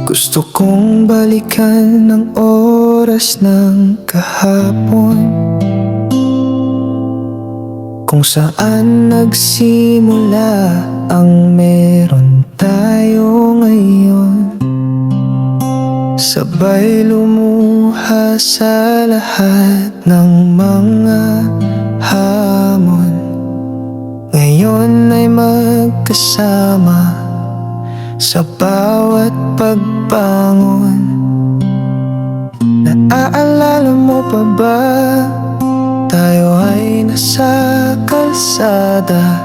Gusto kong balikan ng oras ng kahapon, kung saan nagsimula ang meron tayo ngayon. Sabay lumuha sa lahat ng mga hamon. Ngayon ay magkasama sa bawat pagbangon. Naaalala mo pa ba? Tayo ay nasa kalsada,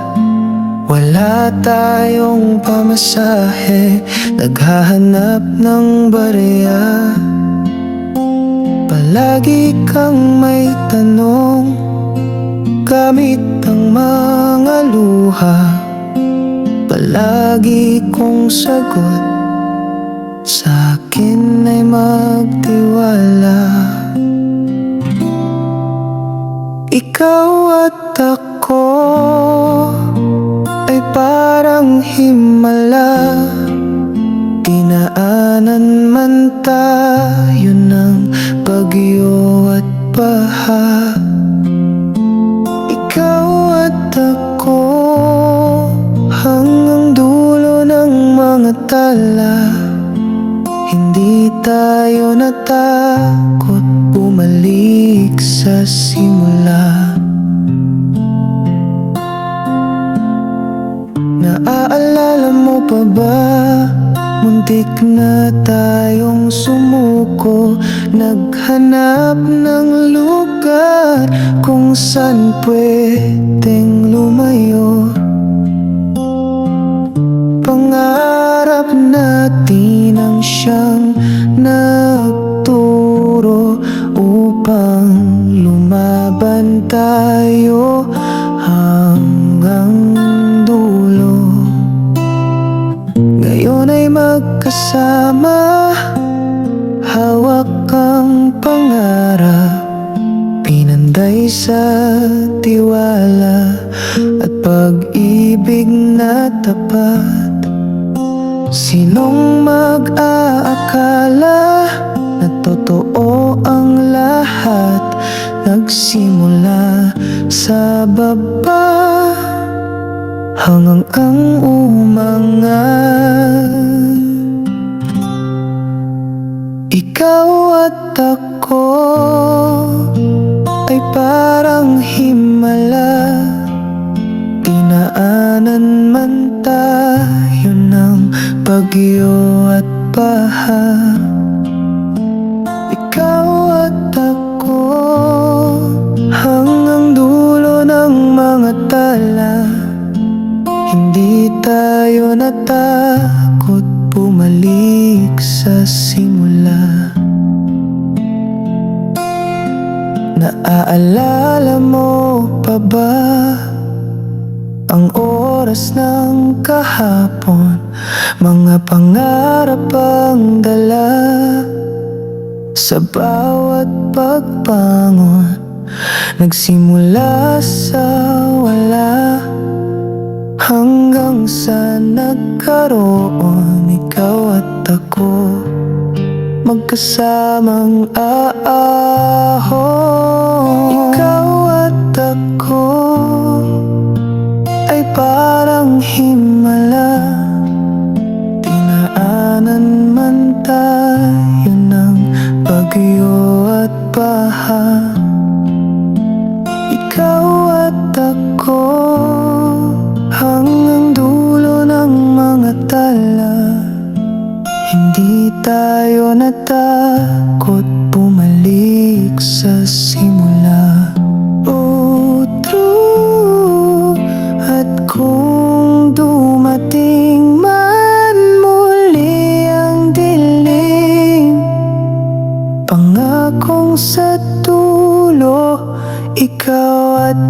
wala tayong pamasahe, naghahanap ng barya. Palagi kang may tanong, gamit ang mga luha. Palagi kong sagot, sa'kin ay magtiwala. Ikaw at ako ay parang himala, dinaanan man tayo ng bagyo at baha. Ikaw at ako hanggang dulo ng mga tala. Hindi tayo natakot bumalik sa simula. Naaalala mo pa ba? Muntik na tayong sumuko, naghanap ng lugar kung saan pwedeng lumayo. Pangarap natin ang siyang nagturo upang lumaban tayo hanggang dulo. Ngayon ay magkasama, hawak ang pangarap, pinanday sa tiwala at pag-ibig na tapat. Sinong mag-aakala na totoo ang lahat? Nagsimula sa baba hanggang ang umangat. Ikaw at ako ay parang himala, dinaanan man tayo ng bagyo at baha. Ikaw at ako hanggang dulo ng mga tala. Hindi tayo natakot bumalik sa simula. Naaalala mo pa ba ang oras ng kahapon? Mga pangarap ang dala sa bawat pagbangon. Nagsimula sa wala hanggang sa nagkaroon. Ikaw at ako magkasamang aahon. Ikaw at ako ay parang himala, dinaanan man tayo ng bagyo at baha. Ikaw at ako hanggang dulo ng mga tala. Hindi tayo natakot bumalik sa simula. Oh, true. At kung dumating man muli ang dilim, pangakong sa dulo, ikaw at